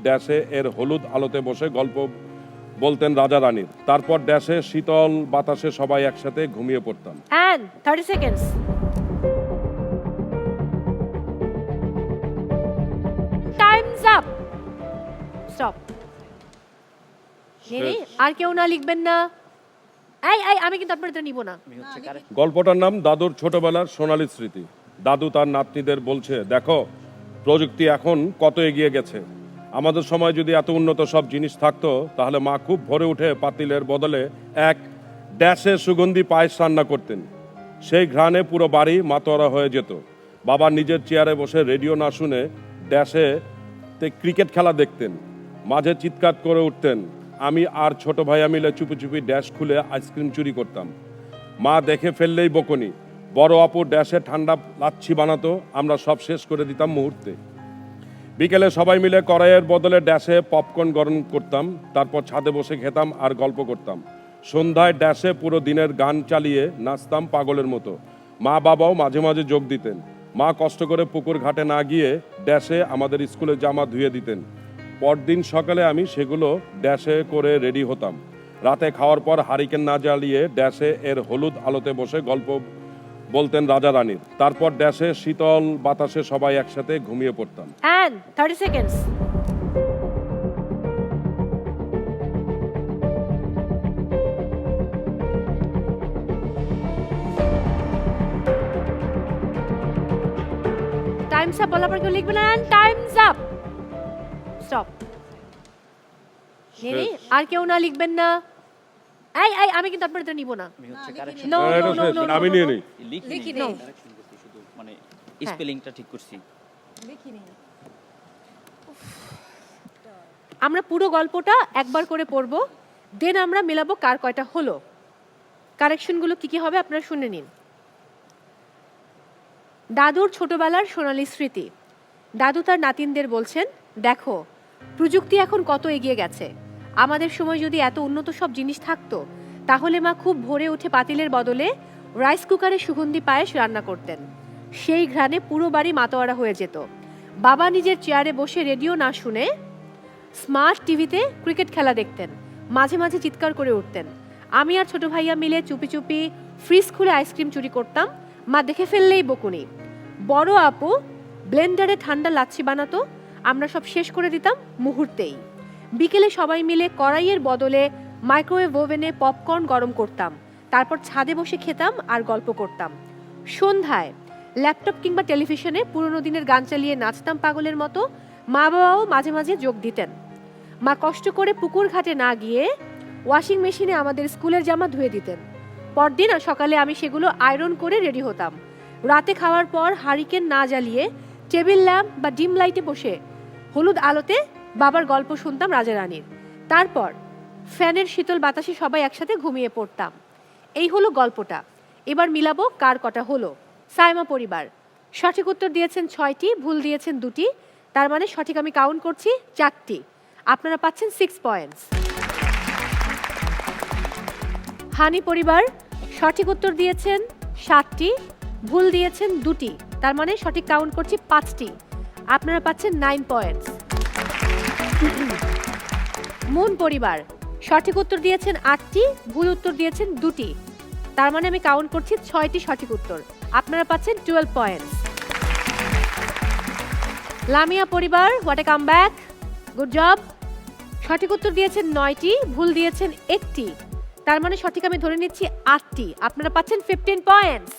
ড্যাশে এর হলুদ আলোতে বসে গল্প বলতেন রাজা রানীর। তারপর ড্যাশে শীতল বাতাসে সবাই একসাথে ঘুমিয়ে পড়তাম। And 30 seconds. Time's up. Stop. নেনে আর কেউ না লিখবেন না। আমি কিন্তু আপনার এটা নিব না। গল্পটার নাম দাদুর ছোটবেলার সোনালী স্মৃতি। দাদু তার নাতনিদের বলছে, দেখো প্রযুক্তি এখন কত এগিয়ে গেছে। আমাদের সময় যদি এত উন্নত সব জিনিস থাকতো তাহলে মা খুব ভোরে উঠে পাতিলের বদলে এক ড্যাশে সুগন্ধি পায়েস রান্না করতেন। সেই ঘ্রাণে পুরো বাড়ি মাতোয়ারা হয়ে যেত। বাবা নিজের চেয়ারে বসে রেডিও না শুনে ড্যাশে ক্রিকেট খেলা দেখতেন। মাঝে চিৎকার করে উঠতেন। আমি আর ছোট ভাইয়া মিলে চুপি চুপি ড্যাশ খুলে আইসক্রিম চুরি করতাম। মা দেখে ফেললেই বকুনি। বড় আপু ড্যাশে ঠান্ডা লাচ্ছি বানাতো, আমরা সব শেষ করে দিতাম মুহূর্তে। বিকেলে সবাই মিলে কড়াইয়ের বদলে ড্যাশে পপকর্ন গরম করতাম, তারপর ছাদে বসে খেতাম আর গল্প করতাম। সন্ধ্যায় ড্যাশে পুরো দিনের গান চালিয়ে নাচতাম পাগলের মতো। মা বাবাও মাঝে মাঝে যোগ দিতেন। মা কষ্ট করে পুকুর ঘাটে না গিয়ে ড্যাশে আমাদের স্কুলের জামা ধুয়ে দিতেন। পরদিন সকালে আমি সেগুলো ড্যাশে করে রেডি হতাম। রাতে খাওয়ার পর হারিকেন না জ্বালিয়ে ড্যাশে এর হলুদ আলোতে বসে গল্প বলতেন রাজা রানীর। তারপর ড্যাশে শীতল বাতাসে সবাই একসাথে ঘুমিয়ে পড়তাম। And 30 seconds. Time's up. বলার পর কেউ লিখবেন না। And time's up. Stop. নেনে আর কেউ না লিখবেন না। আমি কিন্তু আপনার এটা নিব না। No, no, no, no, no, আমি no, নিয়ে no. নিই। লিখি No. শুধু মানে স্পেলিংটা ঠিক করছি। আমরা পুরো গল্পটা একবার করে পড়ব, দেন আমরা মেলাবো কার কয়টা হলো। কারেকশনগুলো কি কি হবে আপনারা শুনে নিন। দাদুর ছোটবেলার সোনালী স্মৃতি। দাদু তার নাতিনদের বলছেন, দেখো প্রযুক্তি এখন কত এগিয়ে গেছে। আমাদের সময় যদি এত উন্নত সব জিনিস থাকতো তাহলে মা খুব ভোরে উঠে পাতিলের বদলে রাইস কুকারে সুগন্ধি পায়েস রান্না করতেন। সেই ঘ্রাণে পুরো বাড়ি মাতোয়ারা হয়ে যেত। বাবা নিজের চেয়ারে বসে রেডিও না শুনে স্মার্ট টিভিতে ক্রিকেট খেলা দেখতেন। মাঝে মাঝে চিৎকার করে উঠতেন। আমি আর ছোট ভাইয়া মিলে চুপি চুপি ফ্রিজ খুলে আইসক্রিম চুরি করতাম, মা দেখে ফেললেই বকুনি। বড় আপু ব্লেন্ডারে ঠান্ডা লাচ্ছি বানাতো, আমরা সব শেষ করে দিতাম মুহূর্তেই। বিকেলে সবাই মিলে কড়াইয়ের বদলে মাইক্রোওয়েভ ওভেনে পপকর্ন গরম করতাম, তারপর ছাদে বসে খেতাম আর গল্প করতাম। সন্ধ্যায় ল্যাপটপ কিংবা টেলিভিশনে পুরোনো দিনের গান চালিয়ে নাচতাম পাগলের মতো। মা বাবাও মাঝে মাঝে যোগ দিতেন। মা কষ্ট করে পুকুর ঘাটে না গিয়ে ওয়াশিং মেশিনে আমাদের স্কুলের জামা ধুয়ে দিতেন। পরদিন সকালে আমি সেগুলো আয়রন করে রেডি হতাম। রাতে খাওয়ার পর হারিকেন না জ্বালিয়ে টেবিল ল্যাম্প বা ডিম লাইটে বসে হলুদ আলোতে বাবার গল্প শুনতাম রাজা রানীর। তারপর ফ্যানের শীতল বাতাসে সবাই একসাথে ঘুমিয়ে পড়তাম। এই হলো গল্পটা। এবার মিলাবো কার কটা হলো। সাইমা পরিবার সঠিক উত্তর দিয়েছেন 6টি, ভুল দিয়েছেন 2টি, তার মানে সঠিক আমি কাউন্ট করছি 4টি। আপনারা পাচ্ছেন 6 পয়েন্টস। হানি পরিবার সঠিক উত্তর দিয়েছেন 7টি, ভুল দিয়েছেন 2টি, তার মানে সঠিক কাউন্ট করছি 5টি। আপনারা পাচ্ছেন 9 পয়েন্টস। মুন পরিবার সঠিক উত্তর দিয়েছেন 8টি, ভুল উত্তর দিয়েছেন 2টি, তার মানে আমি কাউন্ট করছি 6টি সঠিক উত্তর। আপনারা পাচ্ছেন 12 পয়েন্টস। লামিয়া পরিবার what a comeback, good job. সঠিক উত্তর দিয়েছেন 9টি, ভুল দিয়েছেন 1টি, তার মানে সঠিক আমি ধরে নিচ্ছি 8টি। আপনারা পাচ্ছেন 15 পয়েন্টস।